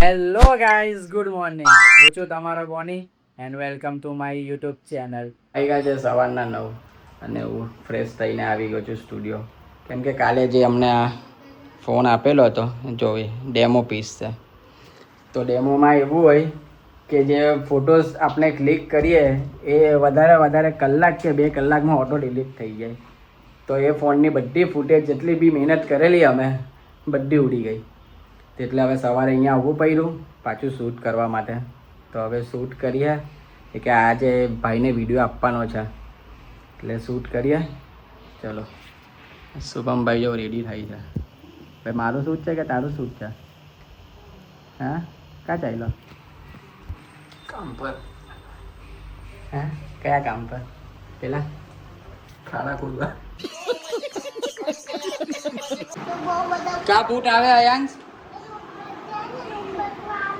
Hello guys, good morning. હું છું તમારો Boney and welcome to my YouTube channel. આવી ગયા છે સવારના 9 અને હું ફ્રેશ થઈને આવી ગયો છું સ્ટુડિયો. કેમ કે કાલે જે અમને આ ફોન આપેલો હતો જોઈ ડેમો પીસ છે. તો ડેમોમાં એવું હોય કે જે ફોટોઝ આપણે ક્લિક કરીએ એ વધારે કલાક કે 2 કલાકમાં ઓટો ડિલીટ થઈ જાય. તો એ ફોનની બધી ફૂટેજ જેટલી બી મહેનત કરેલી અમે બધી ઉડી ગઈ. એટલે હવે સવારે અહીંયા આવવું પડ્યું પાછું શૂટ કરવા માટે. તો હવે શૂટ કરીએ કે આજે ભાઈને વિડીયો આપવાનો છે એટલે શૂટ કરીએ. ચલો શુભમભાઈ જો રેડી થઈ છે. ભાઈ મારું શૂટ છે કે તારું શૂટ છે? હા ક્યાં ચાલ્યો? કામ પર. હા કયા કામ પર? પેલા ખાડા ખોદવા. ક્યાં બૂટ આવે અયાંશ?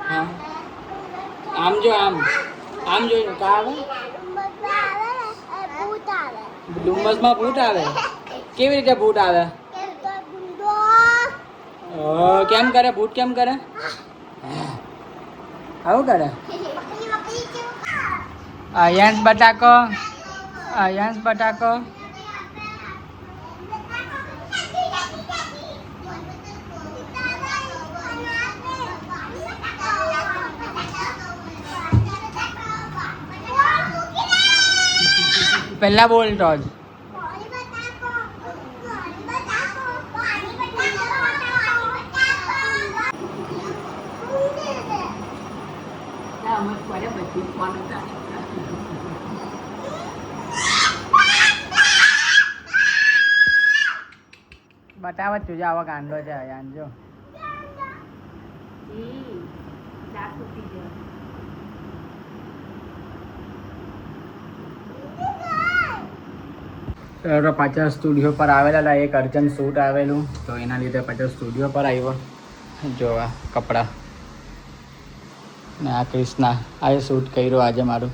હા આમ જો આમ જોઈ કા આવે? ડુમ્મસમાં બૂટ આવે. કેવી રીતે બૂટ આવે? કેમ કરે બૂટ? કેમ કરે આવું કરે? અયાંશ બટાકો, અયાંશ બટાકો. પહેલા બોલ તો જ બતાવ તું આવો ગાંડો છે યાન જો. પાછા સ્ટુડિયો પર આવેલા એક અર્જન્ટ શૂટ આવેલું તો એના લીધે પાછા સ્ટુડિયો પર આવ્યો. જોવા કપડાં ને આ ક્રિષ્ના આ શૂટ કર્યું આજે મારું.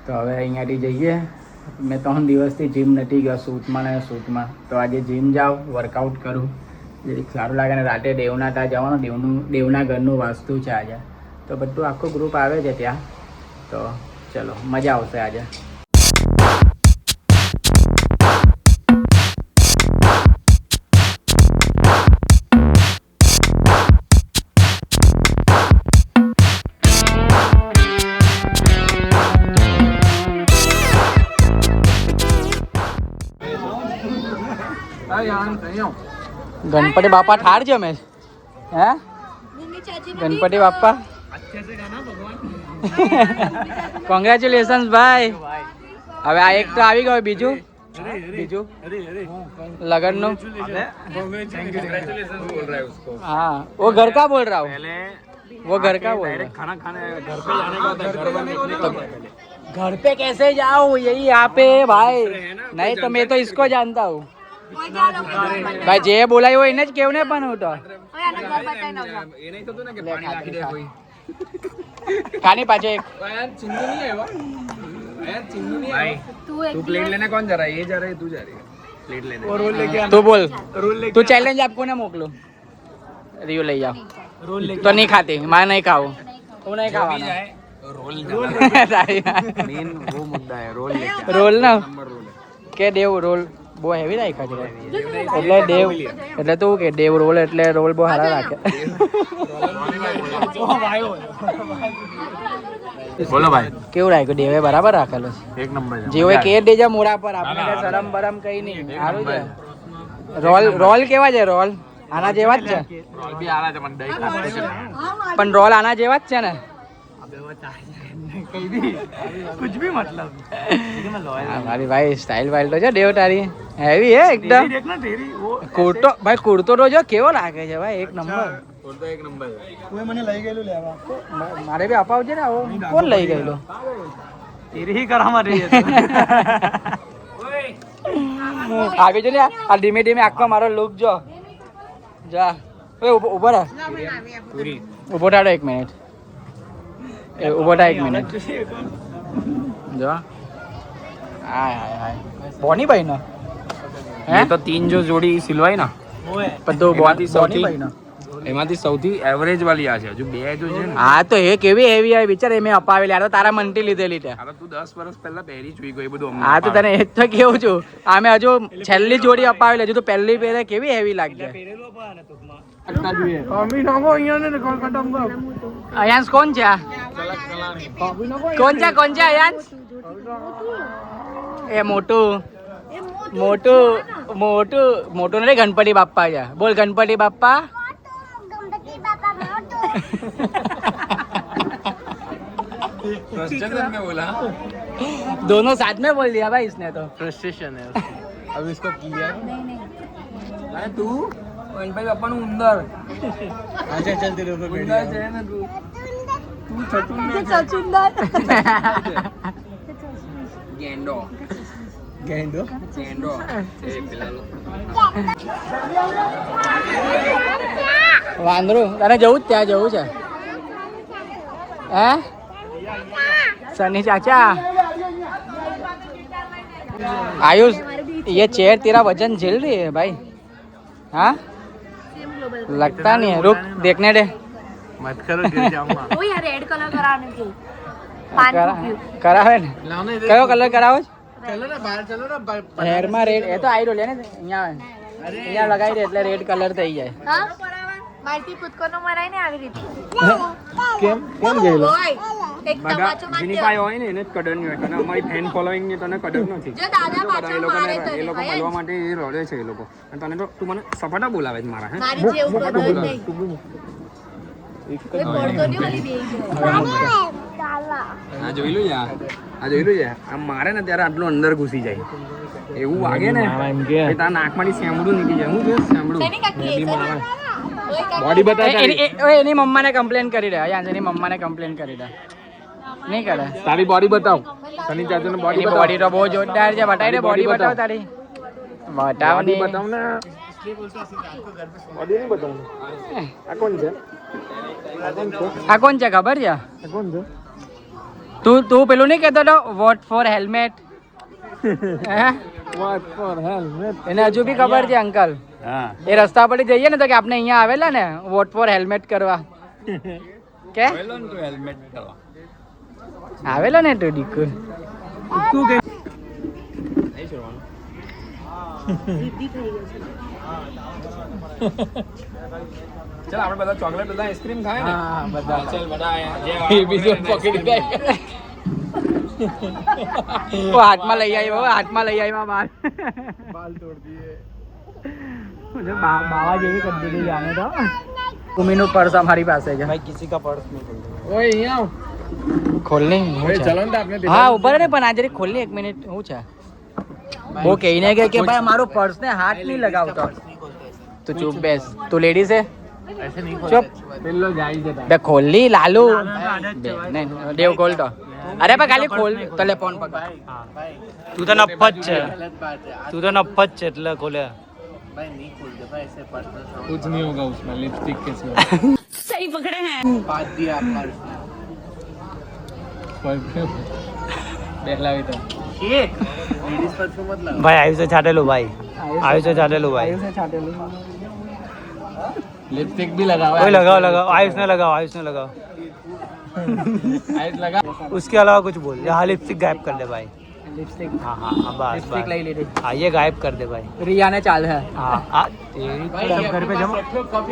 તો હવે અહીંયાથી જઈએ. મેં 3 દિવસથી જીમ નથી ગયો શૂટમાં ને શૂટમાં. તો આજે જીમ જાઉં, વર્કઆઉટ કરું જે સારું લાગે ને. રાતે દેવના ત્યાં જવાનું, દેવના ઘરનું વાસ્તુ છે આજે. તો બધું આખું ગ્રુપ આવે છે ત્યાં. તો ચલો મજા આવશે આજે. गणपति बापा ठार जो मैं है गणपति बापा કોંગ્રેચ્યુલેશન્સ ભાઈ. હવે આ એક તો આવી ગયો, બીજું लगन नो. हाँ वो घर का बोल रहा हूँ, वो घर का बोल रहा है. खाना खाने घर पे जाने का होता है, घर पे कैसे जाओ यही यहाँ पे भाई. नहीं तो मैं तो इसको जानता हूँ ભાઈ. જે બોલાય હોય એને જ કેવું ને. પણ હું તો ખાની પાછે प्लेट लेने कौन जा रहा है? ये जा रहा है, तू जा रही है प्लेट लेने. और रोल लेके તું બોલ. તું ચેલેન્જ આપકો ને મોકલું. रियो ले जाओ. तो नहीं खाती मैं नहीं खाऊं. હું નહીં ખાવાનો. मेन वो मुद्दा है रोल लेके. રોલ ના नंबर रोल है. કે દેવ રોલ બહુ હેવી રાખ્યા છે એટલે દેવ એટલે તું કે દેવ રોલ એટલે રોલ બહુ સારા રાખે. बोलो भाई કેવું રાખ્યું? દેવે બરાબર રાખેલો છે. एक नंबर है. જેવો કે દેજા મોડા પર આપણે કઈ શરમ બરમ કઈ નહીં. સારું છે. રોલ કેવા છે? રોલ આના જેવા જ છે. रोल भी आ रहा है मन दही खाते हैं. પણ રોલ આના જેવા જ છે ને? कुछ भी मतलब મારી ભાઈ સ્ટાઇલ વાઇલ તો છે દેવ તારી હેવી હે એકદમ. देखना तेरी वो કુર્તો ભાઈ, કુર્તો તો જો કેવો લાગે છે ભાઈ, એક નંબર. और तो एक नंबर है. कोई મને લઈ ગયેલું લેવા. મારે બી અપાવજે ને. આવો કોણ લઈ ગયેલો? तेरी ही करामा रही है. આવી જો ને આ ધીમે ધીમે આખો મારો લુક જો. જા ઉભો રહે. ઉભો થાડો 1 મિનિટ. ઉભો થા 1 મિનિટ. જો हाय हाय हाय बोनी भाई ना ये तो 3 जो जोड़ी सिलवाई ना पद्दो बोनी भाई ना એમાંથી સૌથી એવરેજ વાળી આ છે. હજુ બે જો છે ને, હા તો એ કેવી હેવી આવી બિચાર મેં અપાવેલી. આ તો તારા મનથી લીધેલી છે. આ તો તું 10 વર્ષ પહેલા પહેરી જોઈ ગઈ બધું. હા તો તને એ જ તો કેવું છું. આમે હજુ છેલ્લી જોડી અપાવેલી, હજુ તો પહેલી પહેરે કેવી હેવી લાગશે. અયાંશ કોણ છે આ? કોણ છે અયાંશ? એ મોટું ને ગણપતિ બાપ્પા છે. બોલ ગણપતિ બાપ્પા. में बोला दोनों साथ में बोल दिया भाई इसने तो. फ्रस्ट्रेशन है उसको. अब इसको किया अरे तू भाई अपन उंदर. अच्छा चल तेरे ऊपर बैठ जा ना तू. गेंडो વાંદરું તને જવું જ ત્યાં જવું છે હે सनी चाचा आयुष ये चेयर तेरा वजन झेल रही है भाई हाँ लगता नहीं है रुक देखने दे मत करो गिर जाऊंगा. ओ यार रेड कलर कराने की पान કરાવે ને કયો કલર કરાવો चलो ना बाहर चलो ना. હેર માં રેડ એ તો આઈ રહ્યો લે ને અહીંયા લગાવી દે એટલે રેડ કલર થઈ જાય હા મારથી કૂદકોનો મરાય ને આવી રીતે કેમ ગયેલો? એક તમાચો જેની મારતી પાસે હોય ને એને જ કદર નહીં હોય. તને અમારી ફેન ફોલોઈંગ ની તને કદર નથી. જો દાદા પાછળ મારે તો એ લોકો મળવા માટે એ રડે છે એ લોકો. અને તને તો તું મને સપાટા બોલાવે છે મારા. હે મારી જેવું બધું નહીં કોઈ પડતો નહીં ઓલી બેઈ આ જોઈ લો યાર, આ જોઈ લો યાર. આમ મારે ને ત્યારે આટલું અંદર ઘૂસી જાય એવું વાગે ને તારા નાકમાંથી સેમડું નીકળી જાય. હું જોઈશ સેમડું સની કાકી બોડી બતાવ. એની મમ્માને કમ્પ્લેન કરી દે અહીંયા એની મમ્માને કમ્પ્લેન કરી દે નહીં કરે તારી બોડી બતાવ. સની ચાચુ ને બોડી એની બોડી તો બહુ જોરદાર છે બતાવી દે બોડી બતાવ તારી બતાવ બોડી નહીં બતાવ ને. બોડી નહીં બતાવ. આ કોણ છે? આ કોણ છે ખબર છે આ કોણ છે? તું પેલું નહીં કહેતો તો vote for helmet vote for helmet. એને હજુ બી ખબર છે અંકલ હા એ રસ્તા પરથી જઈએ ને તો કે આપણે અહીંયા આવેલા ને વોટ ફોર હેલ્મેટ કરવા કે બોલો ને તું હેલ્મેટ કરવા. આવેલો ને તું દીકુ તું કે ચાલ આપણે બધા ચોકલેટ બધા આઈસ્ક્રીમ ખાય ને. હા બધા ચાલ બધા જે એ બીજો પકડી દે ઓ હાથમાં લઈ આવ્યો હાથમાં લઈ આવ્યો બાલ બાલ તોડ દીએ. બાવા જેવી કરી દીધી જાણે તો ભૂમિનું પર્સ અમારી પાસે છે ભાઈ કિસી કા પર્સ નહીં ખોલ. ઓય અહીંયા ખોલ નહીં ઓય ચલો ને આપણે હા ઉભા રહે પણ આજે ખોલ નહીં 1 મિનિટ શું છે वो कहीने गए कि भाई हमारो पर्स ने हाथ नहीं लगावता तो चुप बेस तू लेडीज है ऐसे नहीं चुप પેલો જાય છે बे खोल ली लालू नहीं देव खोल तो अरे पर खाली खोल तो ले फोन पकड़ તું તો નફત છે તું તો નફત છે એટલે ખોલે कुछ नहीं होगा उसमें लिपस्टिक के सिवा. सही पकड़े हैं पाद दिया पर्स. બેહલાવી તો લેડીઝ પરફ્યુમ મત લાવ. ભાઈ આયુષે છાટેલું ભાઈ આયુષે છાટેલું ભાઈ लिपस्टिक भी लगाओ. कोई लगाओ लगाओ आयुष ने लगाओ आइस लगा. उसके अलावा कुछ बोल हाँ लिपस्टिक गायब कर दे भाई लिपस्टिक हाँ हाँ हाँ बस लिपस्टिक ले ली हाँ ये गायब कर दे भाई रिया ने चाल है हाँ तेरी घर पे जमा कब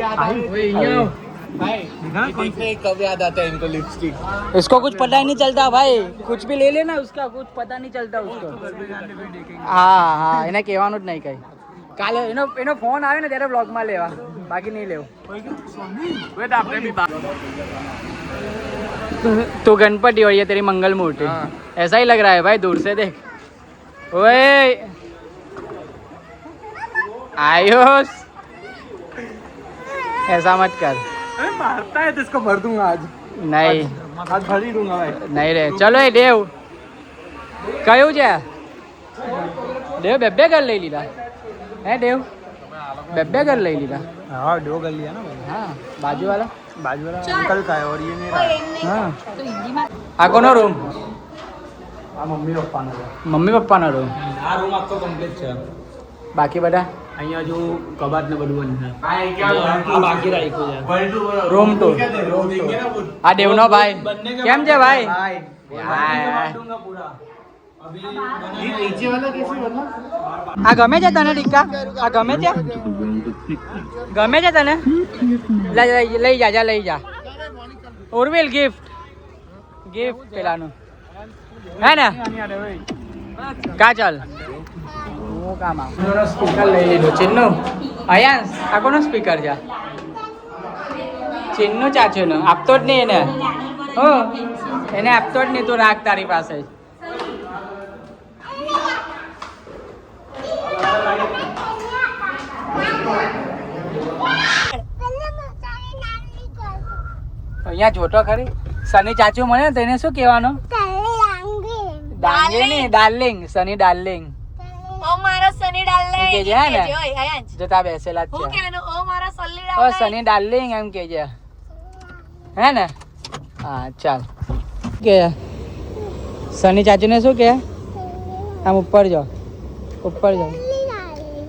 याद आता है इनको लिपस्टिक. इसको कुछ पता ही नहीं चलता भाई कुछ भी ले लेना उसका कुछ पता नहीं चलता उसको હા હા એને કહેવાનું જ નહીં કઈ કાલે એનો ફોન આવે ને ત્યારે વ્લોગમાં લેવા બાકી નહીં લેવું वेट आपने भी बात. तू गणपति और ये तेरी मंगल मूर्ति ऐसा ही लग रहा है भाई दूर से देख ओए आयुष ऐसा मत कर अरे मारता है तो इसको भर दूंगा आज. नहीं आज भर ही दूंगा भाई. નહીં રે ચલો એ દેવ કયું છે દેવ બે ઘર લઈ લીધા હે દેવ બે ઘર લઈ લીધા हाँ दो कर लिया ना भाई હા બાજુવાળા बाजू वाला अंकल का है और ये मेरा હા આ કોનો રૂમ हाँ मम्मी पापा ने મમ્મી પપ્પાનો રૂમ आ रूम आपको कंप्लीट है બાકી બધા અહીંયા જો કબાટ ને બધું બનશે આ બાકી રાખ્યું છે રૂમ ટુ આ દેવનો ભાઈ કેમ છે ભાઈ આ ગમે છે તને ટીકા આ ગમે છે તને લઈ જા ઉર્મિલ ગિફ્ટ પેલાનું હે ને કા ચાલ હું કામ આવું સ્પીકર લઈ લીધું ચિન્નુ અયાંશ આ કોનો સ્પીકર છે ચિન્નુ ચાચુનું આપતો જ નહીં એને હો એને આપતો જ નહીં તું રાખ તારી પાસે જ અહીંયા જોતો ખરી સની ચાચુ મને તેને શું કહેવાનું ડાર્લિંગ નહીં ડાર્લિંગ સની ડાર્લિંગ ઓ મારા સની ડાર્લિંગ કે છે ને ઓય આયાંજ જો તા બેસેલા જ હું છે કહેવાનું ઓ મારા સલ્લી ઓ સની ડાર્લિંગ એમ કે છે હે ને હા ચાલ કે સની ચાચુને શું કે આમ ઉપર જાઓ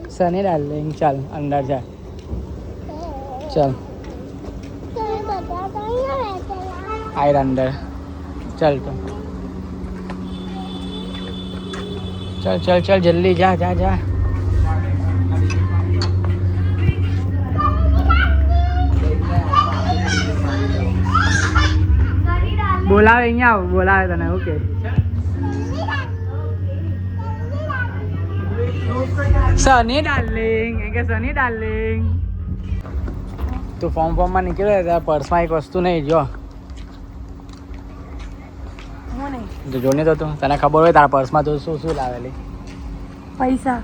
સની ડાર્લિંગ ચાલ અંદર જા ચાલ આયર અંદર चल तो चल जल्दी जा બોલાવે અહીંયા આવ બોલાવે તને okay Sunny darling Sunny darling તું ફોર્મમાં નીકળ્યો ત્યાં પર્સમાં એક વસ્તુ નહીં જો જોને તો તું તને ખબર હોય તારા પર્સમાં તો શું શું લાવેલી પૈસા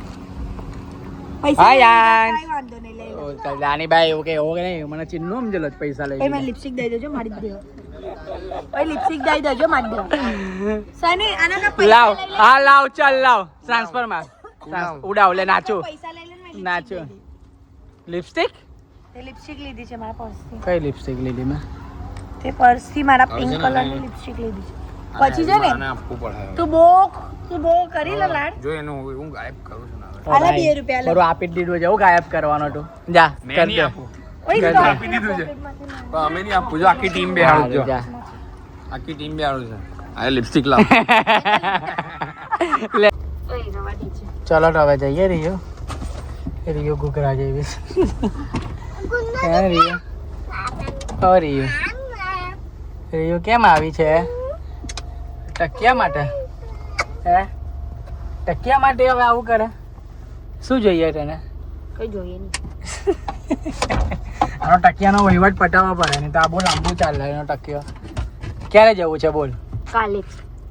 હા યાર કઈ વાંધો નહીં લઈ લો ચાલ રાની ભાઈ ઓકે નહીં મને ચિન્નુ સમજેલો પૈસા લઈ એ મને લિપસ્ટિક દઈ દેજો મારી જ દેવો ઓય લિપસ્ટિક દઈ દેજો મારી દેવો સની આના કા પૈસા લાવ લઈ લે હા લાવ ચાલ લાવ ટ્રાન્સફર માં ઉડાવ લે નાચો પૈસા લઈ લે ને મેં નાચો લિપસ્ટિક તે લિપસ્ટિક લીધી છે મારા પર્સથી કઈ લિપસ્ટિક લીધી મેં તે પર્સથી મારા પિંક કલરની લિપસ્ટિક લીધી છે પછી છે ને આપવું પડે તું બો કરી લે લાડ જો એનું હું ગાયબ કરું છું ના આલા 2 રૂપિયા લે બરો આપી જ દીધું છે હું ગાયબ કરવાનો તું જા મેં કર નહીં દે આપું ઓય કર તો દે. આપી દીધું છે પણ અમે નહીં આપવું જો આખી ટીમ બેહાડું જો જા આખી ટીમ બેહાડું છે આ લિપસ્ટિક લાવ લે ઓય રવાડી છે ચલો તો હવે જઈએ રિયો ઘૂઘરા જેવી હે રિયો કેમ આવી છે ટકિયા માટે હે ટકિયા માટે હવે આવું કરે શું જોઈએ તને કઈ જોઈએ નહીં આનો ટકિયાનો વહીવટ પટાવવો પડે ને તો આ બહુ લાંબુ ચાલે એનો ટકિયો ક્યારે જવું છે બોલ કાલે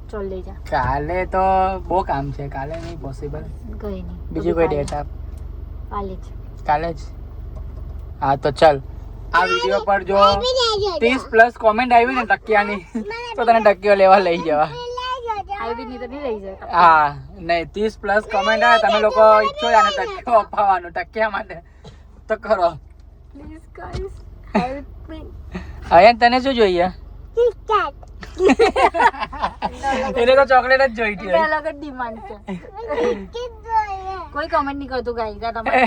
ચાલ લઈ જા કાલે તો બહુ કામ છે કાલે નહીં પોસિબલ કઈ નહીં બીજી કોઈ ડેટ આપ કાલે જ હા તો ચલ આ વિડીયો પર જો 30+ કોમેન્ટ આવી ને ટકિયાની તો તને ટકિયો લેવા લઈ જવા આવી નહીં તો નહીં લઈ જાય હા નહીં 30+ કોમેન્ટ આવે તમે લોકો ઈચ્છો આને ટકિયો અપાવવાનું ટકિયા માટે તો કરો પ્લીઝ ગાઈસ હેલ્પ મી હવે તને શું જોઈએ એને તો ચોકલેટ જ જોઈતી હોય. અલગ જ ડિમાન્ડ છે કોઈ કમેન્ટ નહીં કરતું ગાઈસ આ તમારે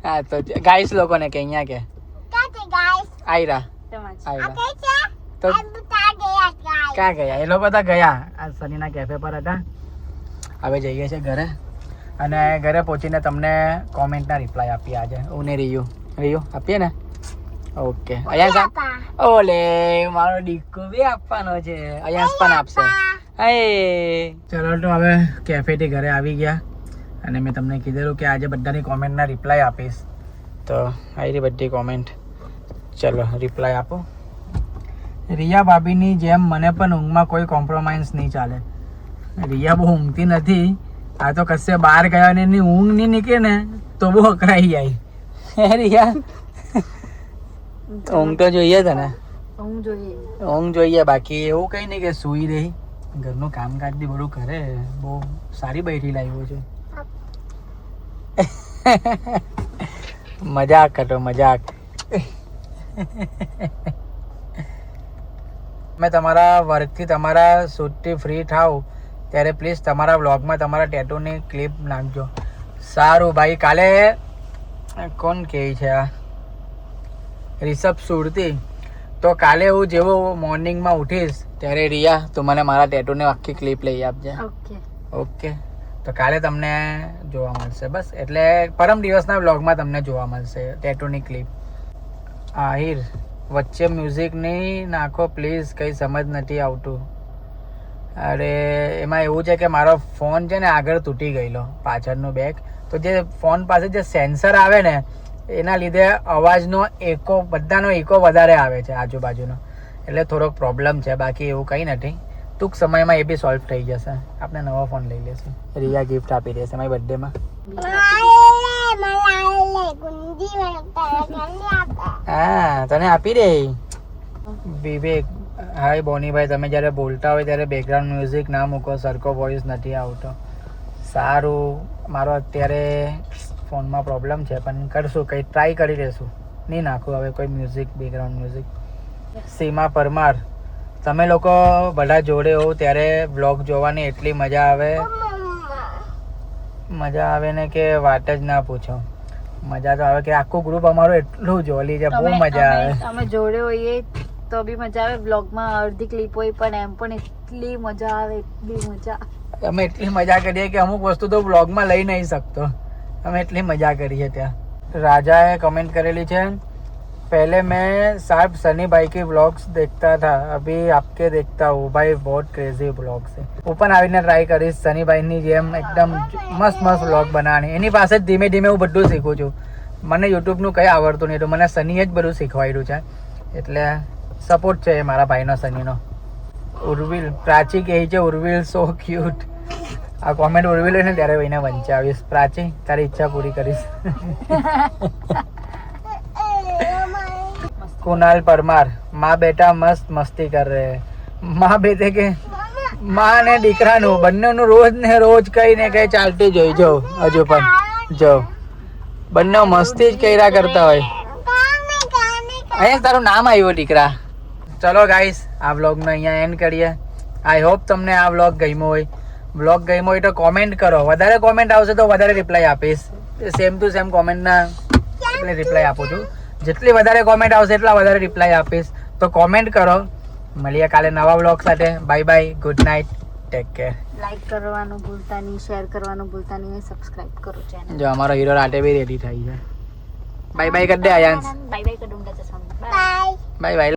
હા તો ગાઈસ લોકોને કે અહીંયા કે આયરા તમારે તો ક્યાં ગયા એ લોકો તો ગયા આ સનીના કેફે પર હતા હવે જઈએ છે ઘરે અને ઘરે પહોંચીને તમને કોમેન્ટના રિપ્લાય આપીએ આજે હું ને રિયુ આપીએ ને ઓકે અહીંયા ઓલે મારો ડીકો બી આપવાનો છે અહીંયા પણ આપશે હે ચલો તો હવે કેફેથી ઘરે આવી ગયા અને મેં તમને કીધેલું કે આજે બધાની કોમેન્ટના રિપ્લાય આપીશ તો આવી બધી કોમેન્ટ ચલો રિપ્લાય આપો રિયા ભાભીની જેમ મને પણ ઊંઘમાં કોઈ કોમ્પ્રોમાઇઝ નહીં ચાલે રિયા બહુ ઊંઘતી નથી આ તો કશે બહાર ગયા ને એની ઊંઘ નહીં નીકળે ને તો બહુ અકળાઈ જાય હે રિયા ઊંઘ તો જોઈએ તને ઊંઘ જોઈએ બાકી એવું કંઈ નહીં કે સૂઈ રહી ઘરનું કામકાજ બી બધું કરે બહુ સારી બેઠી લાવ્યો છે મજાક કરો મજાક મેં તમારા વર્કથી તમારા શૂટથી ફ્રી થાવ ત્યારે પ્લીઝ તમારા વ્લોગમાં તમારા ટેટૂની ક્લિપ નાખજો સારું ભાઈ, કાલે કોણ કહે છે આ રિષભ સુરતી, તો કાલે હું જેવો મોર્નિંગમાં ઉઠીશ ત્યારે રિયા તું મને મારા ટેટુને આખી ક્લિપ લઈ આપજે. ઓકે. ઓકે, તો કાલે તમને જોવા મળશે બસ. એટલે પરમ દિવસના વ્લોગમાં તમને જોવા મળશે ટેટુની ક્લિપ. આહિર વચ્ચે મ્યુઝિક નહીં નાખો પ્લીઝ, કંઈ સમજ નથી આવતું. અરે એમાં એવું છે કે મારો ફોન છે ને આગળ તૂટી ગયેલો, પાછળનું બેક, તો જે ફોન પાસે જે સેન્સર આવે ને એના લીધે અવાજનો એકો, બધાનો એકો વધારે આવે છે આજુબાજુનો, એટલે થોડોક પ્રોબ્લેમ છે. બાકી એવું કંઈ નથી, ટૂંક સમયમાં એ બી સોલ્વ થઈ જશે. આપણે નવો ફોન લઈ લઈશું. રિયા ગિફ્ટ આપી દેશે મારી બર્થડેમાં. હા તને આપી દે. વિવેક, હાય બોનીભાઈ, તમે જ્યારે બોલતા હોય ત્યારે બેકગ્રાઉન્ડ મ્યુઝિક ના મૂકો, સરખો વોઇસ નથી આવતો. સારું, મારો અત્યારે ફોનમાં પ્રોબ્લેમ છે પણ કરશું, કંઈ ટ્રાય કરી લઈશું. નહીં નાખું હવે કોઈ મ્યુઝિક, બેકગ્રાઉન્ડ મ્યુઝિક. સીમા પરમાર, તમે લોકો બધા જોડે હો ત્યારે બ્લોગ જોવાની એટલી મજા આવે ને કે વાત જ ના પૂછો. મજા તો આવે કે આખું ગ્રુપ અમારું એટલું જોલી છે, બહુ મજા આવે. અમે જોડે હોઈએ તો બી મજા આવે, બ્લોગમાં અડધી ક્લિપ હોય પણ એમ પણ એટલી મજા આવે, એટલી મજા. અમે એટલી મજા કરીએ કે અમુક વસ્તુ તો બ્લોગમાં લઈ નહીં શકતો, અમે એટલી મજા કરીએ ત્યાં. राजा कमेंट करेली છે, पहले मैं साहब सनी भाई की व्लॉग्स देखता था, अभी आपके देखता हूँ भाई, बहुत क्रेजी व्लॉग्स है. હું પણ આવીને ટ્રાય કરીશ સની ભાઈની જેમ એકદમ મસ્ત મસ્ત વ્લોગ બનાવવાની. એની પાસે જ ધીમે ધીમે હું બધું શીખું છું. મને યુટ્યુબનું કંઈ આવડતું નહીં, તો મને સનીએ જ બધું શીખવાડ્યું છે, એટલે સપોર્ટ છે મારા ભાઈનો, સનીનો. ઉર્વિલ, પ્રાચી કહે છે ઉર્વિલ સો ક્યુટ. આ કોમેન્ટ ઉર્વિલ હોય ને ત્યારે ભાઈને વંચાવીશ. પ્રાચી તારી ઈચ્છા પૂરી કરીશ. कुणाल परमार, माँ बेटा मस्त मस्ती कर रहे हैं. माँ બેટે કે માં ને દીકરાનું બંનેનું રોજ ને રોજ કઈ ને કઈ ચાલતી જ હોય. જો હજુ પણ જો બંને મસ્તી જ કર્યા કરતા હોય. અહીંયા તારું નામ આવ્યું દીકરા. ચલો ગાઈસ, આ વ્લોગને અહીંયા એન્ડ કરીએ. આઈ હોપ તમને આ વ્લોગ ગમ્યો હોય. વ્લોગ ગમ્યો હોય તો કોમેન્ટ કરો. વધારે કોમેન્ટ આવશે તો વધારે રિપ્લાય આપીશ. સેમ ટુ સેમ કોમેન્ટના રિપ્લાય આપું છું. જેટલી વધારે કોમેન્ટ આવશે એટલા વધારે રિપ્લાય આપીશ. તો કોમેન્ટ કરો. મળીએ કાલે નવા વ્લોગ સાથે. Bye bye, good night, take care. Like કરવાનું ભૂલતા નહીં, શેર કરવાનું ભૂલતા નહીં, સબસ્ક્રાઇબ કરો ચેનલ. જો અમારો હીરો રાતે બી રેડી થઈ છે. બાય બાય કરી દે આયાંશ. બાય બાય કરું. Bye bye bye.